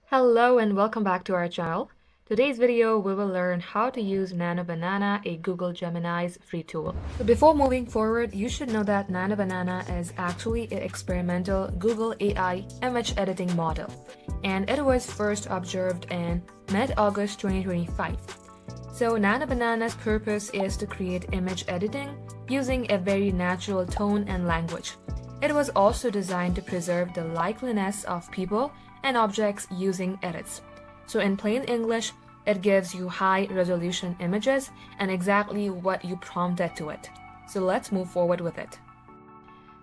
Hello and welcome back to our channel. Today's video we will learn how to use Nano Banana, a Google Gemini's free tool. So before moving forward, you should know that Nano Banana is actually an experimental Google AI image editing model, and it was first observed in mid-August 2025. So Nano Banana's purpose is to create image editing using a very natural tone and language. It was also designed to preserve the likeliness of people and objects using edits. So in plain English, it gives you high resolution images and exactly what you prompted to it. So let's move forward with it.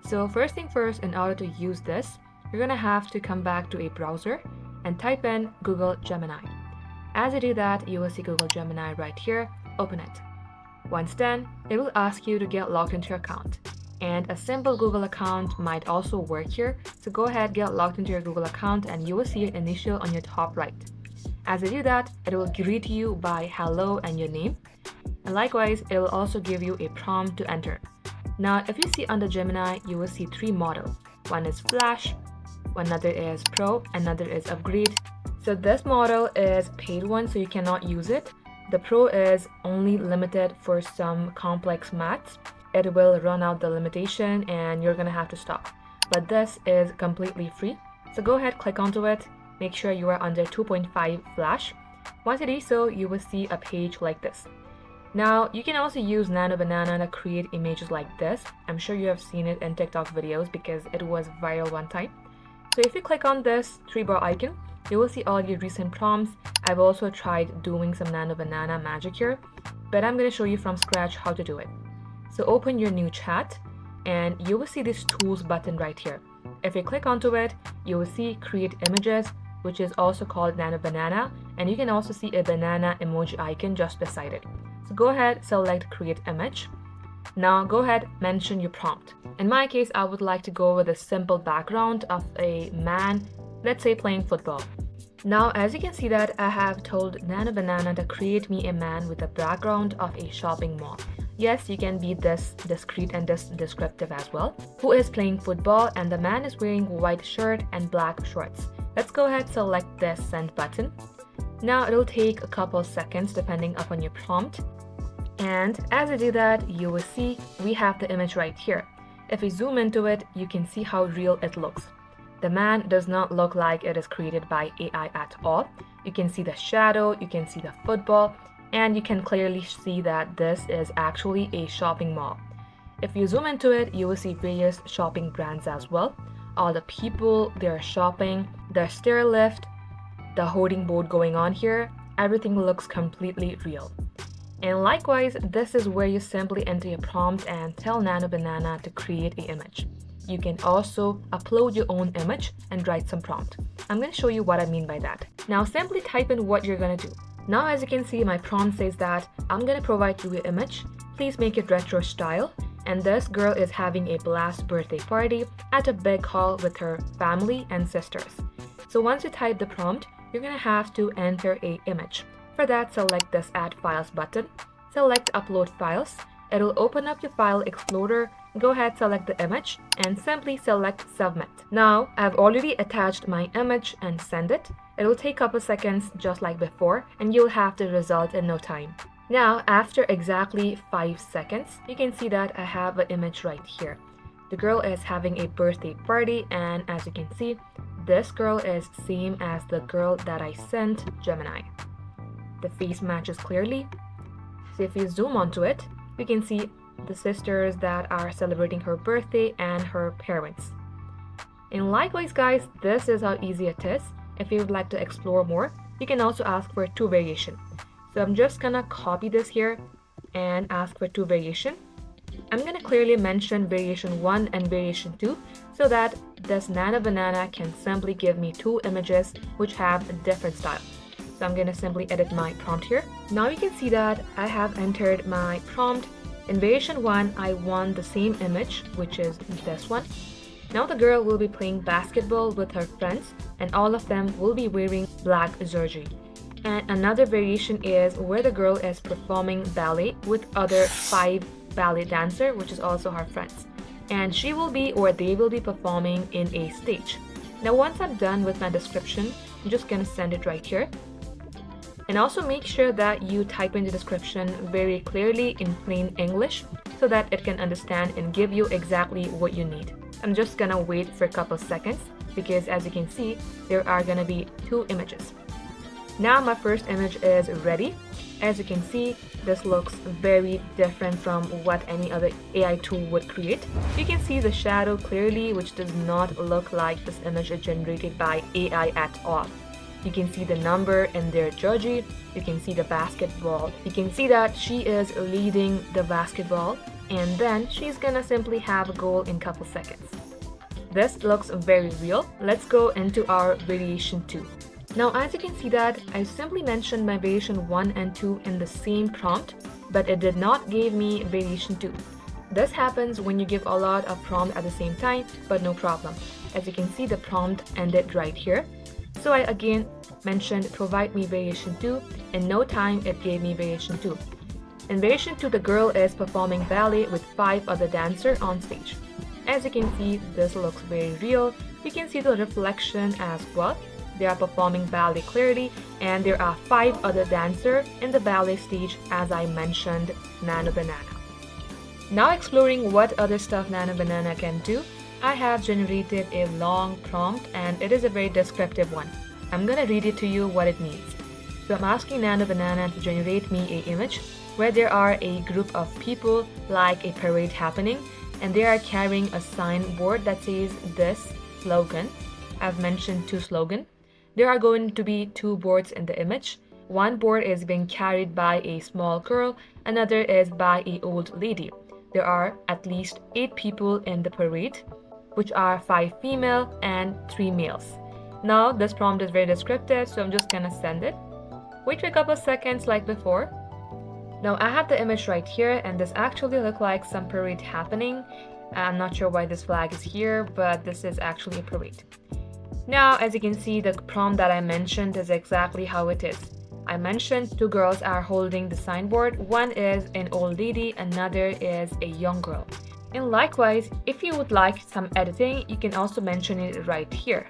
So first thing first, in order to use this, you're gonna have to come back to a browser and type in Google Gemini. As you do that, you will see Google Gemini right here. Open it. Once done, it will ask you to get logged into your account. And a simple Google account might also work here, so go ahead, get logged into your Google account and you will see your initial on your top right. As you do that, it will greet you by hello and your name. And likewise, it will also give you a prompt to enter. Now, if you see under Gemini, you will see three models. One is Flash, another is Pro, another is Upgrade. So this model is paid one, so you cannot use it. The Pro is only limited for some complex maths. It will run out the limitation and you're gonna have to stop. But this is completely free. So go ahead, click onto it. Make sure you are under 2.5 Flash. Once you do so, you will see a page like this. Now, you can also use Nano Banana to create images like this. I'm sure you have seen it in TikTok videos because it was viral one time. So if you click on this three-bar icon, you will see all your recent prompts. I've also tried doing some Nano Banana magic here, but I'm gonna show you from scratch how to do it. So open your new chat and you will see this tools button right here. If you click onto it, you will see create images, which is also called Nano Banana, and you can also see a banana emoji icon just beside it. So go ahead, select create image. Now go ahead, mention your prompt. In my case, I would like to go with a simple background of a man, let's say playing football. Now, as you can see that I have told Nano Banana to create me a man with a background of a shopping mall. Yes, you can be this discreet and this descriptive as well. Who is playing football and the man is wearing white shirt and black shorts. Let's go ahead, select this send button. Now it'll take a couple seconds depending upon your prompt. And as I do that, you will see we have the image right here. If we zoom into it, you can see how real it looks. The man does not look like it is created by AI at all. You can see the shadow, you can see the football, and you can clearly see that this is actually a shopping mall. If you zoom into it, you will see various shopping brands as well. All the people, they're shopping, the stair lift, the hoarding board going on here, everything looks completely real. And likewise, this is where you simply enter your prompt and tell Nano Banana to create an image. You can also upload your own image and write some prompt. I'm going to show you what I mean by that. Now simply type in what you're going to do. Now as you can see, my prompt says that I'm going to provide you an image. Please make it retro style. And this girl is having a blast birthday party at a big hall with her family and sisters. So once you type the prompt, you're going to have to enter an image. For that, select this Add Files button. Select Upload Files. It'll open up your file explorer. Go ahead, select the image and simply select Submit. Now, I've already attached my image and send it. It will take a couple seconds just like before and you'll have the result in no time. Now, after exactly 5 seconds, you can see that I have an image right here. The girl is having a birthday party and as you can see, this girl is same as the girl that I sent Gemini. The face matches clearly. So if you zoom onto it, you can see the sisters that are celebrating her birthday and her parents. And likewise guys, this is how easy it is. If you would like to explore more, you can also ask for 2 variation. So I'm just gonna copy this here and ask for 2 variation. I'm gonna clearly mention variation 1 and variation 2 so that this Nano Banana can simply give me 2 images which have a different style. So I'm gonna simply edit my prompt here. Now you can see that I have entered my prompt. In variation 1, I want the same image, which is this one. Now the girl will be playing basketball with her friends and all of them will be wearing black jersey. And another variation is where the girl is performing ballet with other 5 ballet dancer, which is also her friends. And she will be or they will be performing in a stage. Now once I'm done with my description, I'm just gonna send it right here. And also make sure that you type in the description very clearly in plain English so that it can understand and give you exactly what you need. I'm just gonna wait for a couple seconds because as you can see, there are gonna be 2 images. Now my first image is ready. As you can see, this looks very different from what any other AI tool would create. You can see the shadow clearly, which does not look like this image is generated by AI at all. You can see the number in their jersey. You can see the basketball. You can see that she is leading the basketball and then she's gonna simply have a goal in couple seconds. This looks very real. Let's go into our variation 2. Now as you can see that I simply mentioned my variation 1 and 2 in the same prompt, but it did not give me variation 2. This happens when you give a lot of prompt at the same time, but no problem. As you can see, the prompt ended right here. So I again mentioned provide me variation 2. In no time it gave me variation 2. In variation 2, the girl is performing ballet with 5 other dancers on stage. As you can see, this looks very real. You can see the reflection as well. They are performing ballet clearly and there are 5 other dancers in the ballet stage as I mentioned Nano Banana. Now exploring what other stuff Nano Banana can do, I have generated a long prompt and it is a very descriptive one. I'm gonna read it to you what it means. So I'm asking Nano Banana to generate me an image where there are a group of people like a parade happening and they are carrying a signboard that says this slogan. I've mentioned 2 slogans. There are going to be 2 boards in the image. One board is being carried by a small girl, another is by an old lady. There are at least 8 people in the parade, which are 5 female and 3 males. Now this prompt is very descriptive, so I'm just gonna send it. Wait for a couple of seconds like before. Now I have the image right here and this actually looks like some parade happening. I'm not sure why this flag is here, but this is actually a parade. Now as you can see, the prompt that I mentioned is exactly how it is. I mentioned 2 girls are holding the signboard. One is an old lady, another is a young girl. And likewise, if you would like some editing, you can also mention it right here.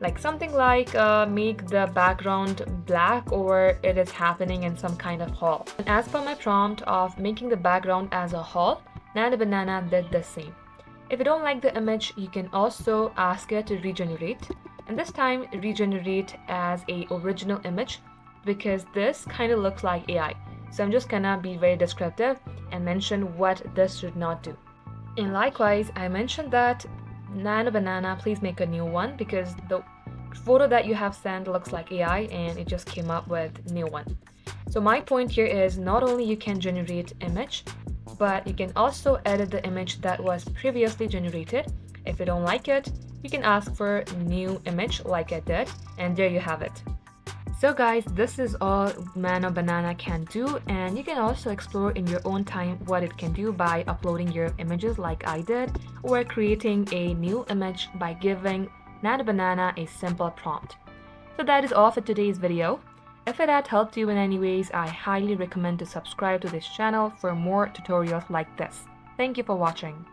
Like something like make the background black or it is happening in some kind of hall. And as per my prompt of making the background as a hall, Nano Banana did the same. If you don't like the image, you can also ask it to regenerate. And this time regenerate as a original image because this kind of looks like AI. So I'm just gonna be very descriptive and mention what this should not do. And likewise, I mentioned that Nano Banana, please make a new one because the photo that you have sent looks like AI and it just came up with new one. So my point here is not only you can generate image, but you can also edit the image that was previously generated. If you don't like it, you can ask for new image like I did, and there you have it. So guys, this is all Nano Banana can do, and you can also explore in your own time what it can do by uploading your images like I did, or creating a new image by giving Nano Banana a simple prompt. So that is all for today's video. If it had helped you in any ways, I highly recommend to subscribe to this channel for more tutorials like this. Thank you for watching.